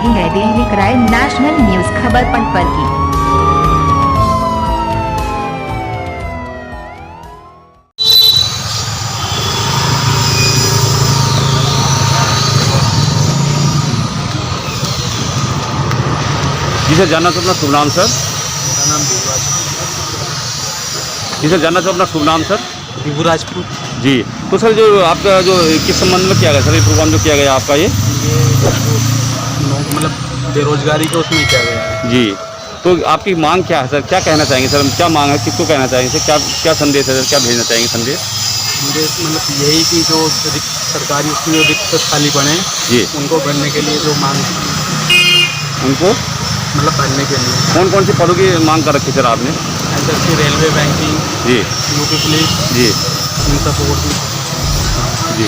रहे हैं Delhi crime national news खबर पर की। जी सर, जानना चाहूँ अपना शुभ नाम सर। मेरा नाम देवराज। जी सर, जानना चाहूँ अपना शुभ नाम सर। विभू राजपूत। जी, तो सर जो आपका जो किस संबंध में किया गया सर, ये प्रोग्राम जो किया गया आपका ये मतलब बेरोजगारी को उसमें किया गया है। जी, तो आपकी मांग क्या है सर, क्या कहना चाहेंगे सर, क्या मांग है, किसको कहना चाहेंगे सर, क्या संदेश है सर, क्या भेजना चाहेंगे संदेश? मुझे मतलब यही कि जो सरकारी उसमें जो रिक्त खाली बने जी, उनको भरने के लिए जो मांग उनको मतलब भरने के लिए कौन कौन सी पदों की मांग कर रखी सर आपने? एसएससी, रेलवे, बैंकिंग, जी, यूपी पुलिस, जी, इन सपोर्ट में। जी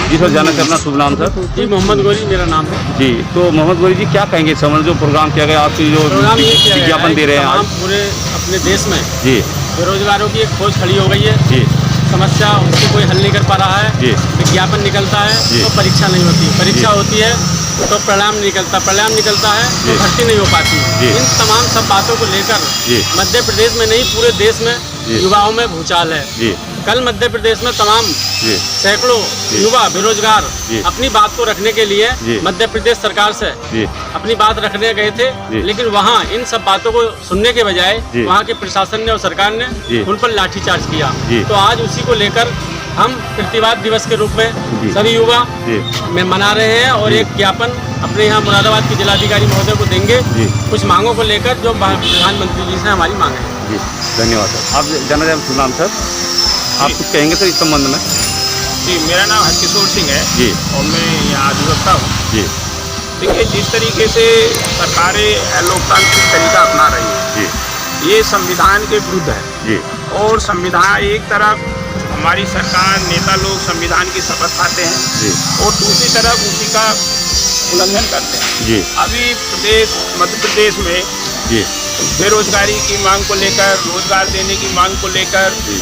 जी सर, जानना चाहते अपना शुभ नाम सर। जी, मोहम्मद गोरी मेरा नाम है। जी, तो मोहम्मद गोरी जी क्या कहेंगे इस समय जो प्रोग्राम किया गया, आपकी जो प्रोग्राम ये किया गया विज्ञापन है दे रहे हैं आज? पूरे अपने देश में जी, बेरोजगारों की एक खोज खड़ी हो गई है। जी, समस्या उसकी कोई हल नहीं कर पा रहा है। जी, विज्ञापन निकलता है जी, तो परीक्षा नहीं होती, परीक्षा जी, होती है तो परिणाम निकलता है तो जी, भर्ती नहीं हो पाती। जी, इन तमाम सब बातों को लेकर जी, मध्य प्रदेश में नहीं पूरे देश में जी, युवाओं में भूचाल है। जी, कल मध्य प्रदेश में तमाम जी, सैकड़ों जी, युवा बेरोजगार जी, अपनी बात को रखने के लिए जी, मध्य प्रदेश सरकार से जी, अपनी बात रखने गए थे, जी, लेकिन वहाँ इन सब बातों को सुनने के बजाय जी, वहाँ के प्रशासन ने और सरकार ने जी, उन पर लाठीचार्ज किया। जी, तो आज उसी को लेकर हम प्रतिवाद दिवस के रूप में जी, सभी युवा जी, में मना रहे हैं और जी, एक ज्ञापन अपने यहाँ मुरादाबाद के जिलाधिकारी महोदय को देंगे जी, कुछ मांगों को लेकर जो प्रधानमंत्री जी से हमारी मांग है। जी, धन्यवाद सर। आप जानना चाहें शुभ नाम सर, आप कुछ कहेंगे सर इस संबंध में? जी, मेरा नाम हरकिशोर सिंह है। जी, और मैं यहाँ अधिवक्ता हूँ। जी, देखिए, जिस तरीके से सरकारें लोकतांत्रिक तरीका अपना रही है, जी, ये संविधान के विरुद्ध है। जी, और संविधान एक तरफ हमारी सरकार नेता लोग संविधान की शपथ खाते हैं जी, और दूसरी तरफ उसी का उल्लंघन करते हैं। जी, अभी मध्य प्रदेश में जी, बेरोजगारी की मांग को लेकर, रोजगार देने की मांग को लेकर जी,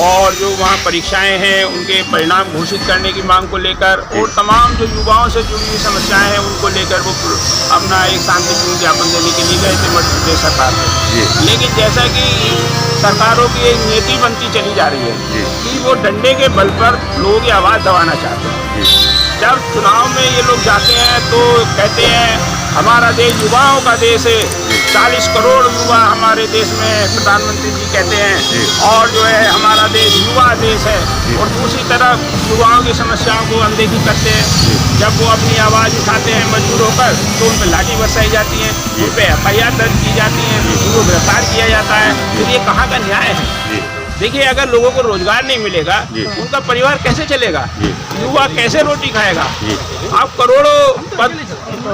और जो वहाँ परीक्षाएं हैं उनके परिणाम घोषित करने की मांग को लेकर और तमाम जो युवाओं से जुड़ी हुई समस्याएं हैं उनको लेकर वो अपना एक शांतिपूर्ण ज्ञापन देने के लिए गए थे मध्य प्रदेश सरकार में। लेकिन जैसा कि सरकारों की एक नीति बनती चली जा रही है कि वो डंडे के बल पर लोगों की आवाज़ दबाना चाहते हैं। जब चुनाव में ये लोग जाते हैं तो कहते हैं हमारा देश युवाओं का देश है, 40 करोड़ युवा हमारे देश में प्रधानमंत्री जी कहते हैं, और जो है हमारा देश युवा देश है। और दूसरी तरफ युवाओं की समस्याओं को अनदेखी करते हैं। जब वो अपनी आवाज़ उठाते हैं मजबूर होकर तो उन पर लाठी बरसाई जाती है, उन पर FIR दर्ज की जाती है, उनको गिरफ्तार किया जाता है। तो ये कहाँ का न्याय है? देखिए, अगर लोगों को रोजगार नहीं मिलेगा उनका परिवार कैसे चलेगा? युवा कैसे रोटी खाएगा? आप करोड़ों पद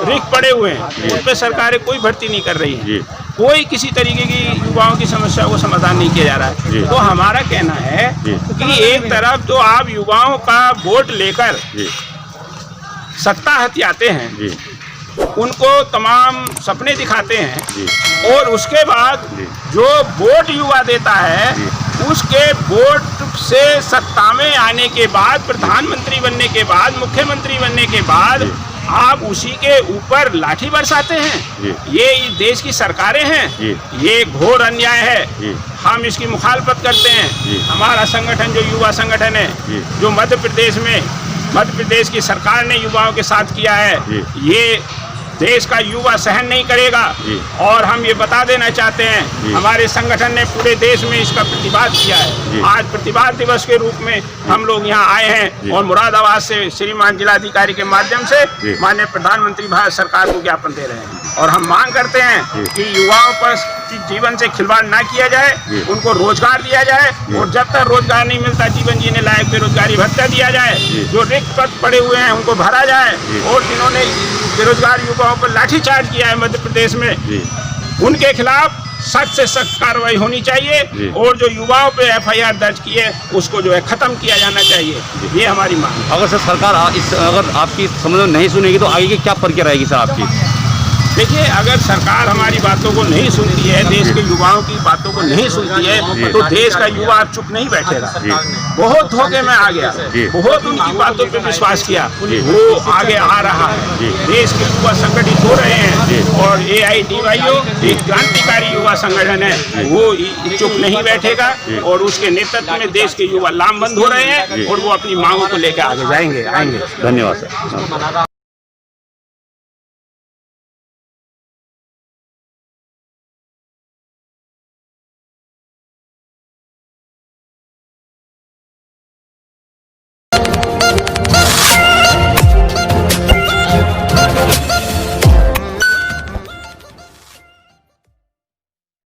रिक्त पड़े हुए हैं, उन पर सरकारें कोई भर्ती नहीं कर रही है, कोई किसी तरीके की युवाओं की समस्या को समाधान नहीं किया जा रहा है। तो हमारा कहना है कि एक तरफ तो आप युवाओं का वोट लेकर सत्ता हथियाते हैं, उनको तमाम सपने दिखाते हैं, और उसके बाद जो वोट युवा देता है उसके वोट से सत्ता में आने के बाद, प्रधानमंत्री बनने के बाद, मुख्यमंत्री बनने के बाद आप उसी के ऊपर लाठी बरसाते हैं। ये इस देश की सरकारें हैं, ये घोर अन्याय है। हम इसकी मुखालफत करते हैं। हमारा संगठन जो युवा संगठन है, जो मध्य प्रदेश की सरकार ने युवाओं के साथ किया है, ये देश का युवा सहन नहीं करेगा। और हम ये बता देना चाहते हैं, हमारे संगठन ने पूरे देश में इसका प्रतिवाद किया है। आज प्रतिवाद दिवस के रूप में हम लोग यहाँ आए हैं और मुरादाबाद से श्रीमान जिलाधिकारी के माध्यम से माननीय प्रधानमंत्री भारत सरकार को ज्ञापन दे रहे हैं। और हम मांग करते हैं कि युवाओं पर जीवन से खिलवाड़ ना किया जाए, उनको रोजगार दिया जाए, और जब तक रोजगार नहीं मिलता जीवन जीने लायक बेरोजगारी भत्ता दिया जाए, जो रिक्त पद पड़े हुए हैं उनको भरा जाए। और जिन्होंने बेरोजगार युवाओं पर लाठीचार्ज किया है मध्य प्रदेश में, उनके खिलाफ सख्त से सख्त कार्रवाई होनी चाहिए, और जो युवाओं पे FIR दर्ज किए उसको जो है खत्म किया जाना चाहिए। ये हमारी मांग। अगर सर सरकार अगर आपकी समझ में नहीं सुनेगी तो आगे की क्या प्रक्रिया रहेगी सर आपकी? देखिए, अगर सरकार हमारी बातों को नहीं सुनती है, देश के युवाओं की बातों को नहीं सुनती है, तो देश का युवा अब चुप नहीं बैठेगा। बहुत धोखे में आ गया, बहुत उनकी बातों पे विश्वास किया, वो आगे आ रहा है। देश के युवा संगठित हो रहे हैं और AITYO एक क्रांतिकारी युवा संगठन है, वो चुप नहीं बैठेगा और उसके नेतृत्व में देश के युवा लामबंद हो रहे हैं और वो अपनी मांगों को लेकर आगे आएंगे। धन्यवाद सर।